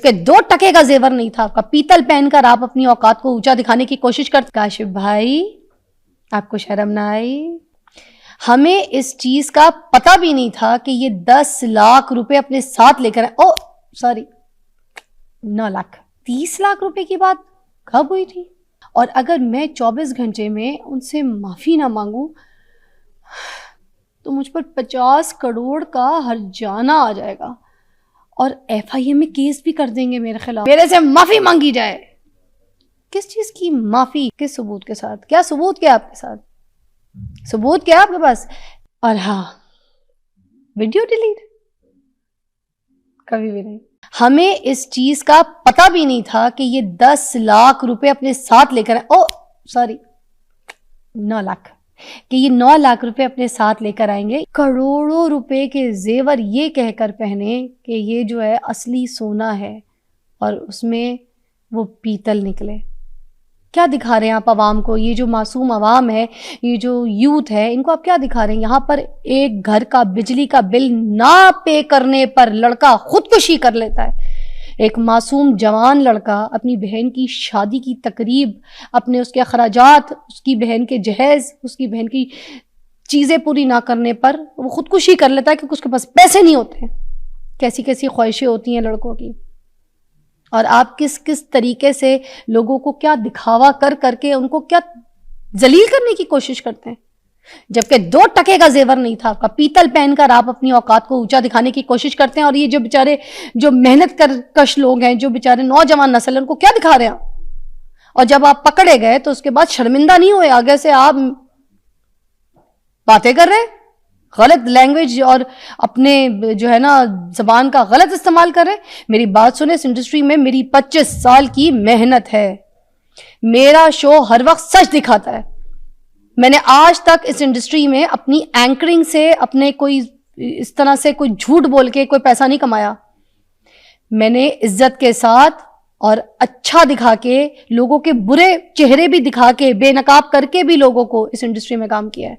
कि 2 टके का जेवर नहीं था आपका, पीतल पहनकर आप अपनी औकात को ऊंचा दिखाने की कोशिश करते। काशिफ भाई, आपको शर्म ना आई? हमें इस चीज का पता भी नहीं था कि ये 10 लाख रुपए अपने साथ लेकर आए। ओ सॉरी, 9 लाख। 30 लाख रुपए की बात कब हुई थी? और अगर मैं 24 घंटे में उनसे माफी ना मांगू तो मुझ पर 50 करोड़ का हर्जाना आ जाएगा और FIA में केस भी कर देंगे मेरे खिलाफ। मेरे से माफी मांगी जाए। किस चीज की माफी? किस सबूत के साथ? क्या सबूत क्या आपके साथ? सबूत क्या आपके पास? और हाँ, वीडियो डिलीट कभी भी नहीं। हमें इस चीज का पता भी नहीं था कि ये 10 लाख रुपए अपने साथ लेकर आए। ओ सॉरी, 9 लाख। कि ये 9 लाख रुपए अपने साथ लेकर आएंगे, करोड़ों रुपए के जेवर ये कहकर पहने कि ये जो है असली सोना है और उसमें वो पीतल निकले। क्या दिखा रहे हैं आप आवाम को? ये जो मासूम आवाम है, ये जो यूथ है, इनको आप क्या दिखा रहे हैं? यहाँ पर एक घर का बिजली का बिल ना पे करने पर लड़का खुदकुशी कर लेता है। एक मासूम जवान लड़का अपनी बहन की शादी की तकरीब, अपने उसके अखराजात, उसकी बहन के जहेज, उसकी बहन की चीज़ें पूरी ना करने पर वो खुदकुशी कर लेता है क्योंकि उसके पास पैसे नहीं होते। कैसी कैसी ख्वाहिशें होती हैं लड़कों की। और आप किस किस तरीके से लोगों को क्या दिखावा कर करके उनको क्या जलील करने की कोशिश करते हैं, जबकि 2 टके का जेवर नहीं था आपका। पीतल पहनकर आप अपनी औकात को ऊंचा दिखाने की कोशिश करते हैं। और ये जो बेचारे जो मेहनत कर कश लोग हैं, जो बेचारे नौजवान नस्ल, उनको क्या दिखा रहे हैं? और जब आप पकड़े गए तो उसके बाद शर्मिंदा नहीं हुए? आगे से आप बातें कर रहे हैं, गलत लैंग्वेज और अपने जो है ना जबान का गलत इस्तेमाल कर रहे हैं। मेरी बात सुने, इस इंडस्ट्री में मेरी 25 साल की मेहनत है। मेरा शो हर वक्त सच दिखाता है। मैंने आज तक इस इंडस्ट्री में अपनी एंकरिंग से, अपने कोई इस तरह से कोई झूठ बोल के कोई पैसा नहीं कमाया। मैंने इज्जत के साथ और अच्छा दिखा के, लोगों के बुरे चेहरे भी दिखा के, बेनकाब करके भी लोगों को इस इंडस्ट्री में काम किया है।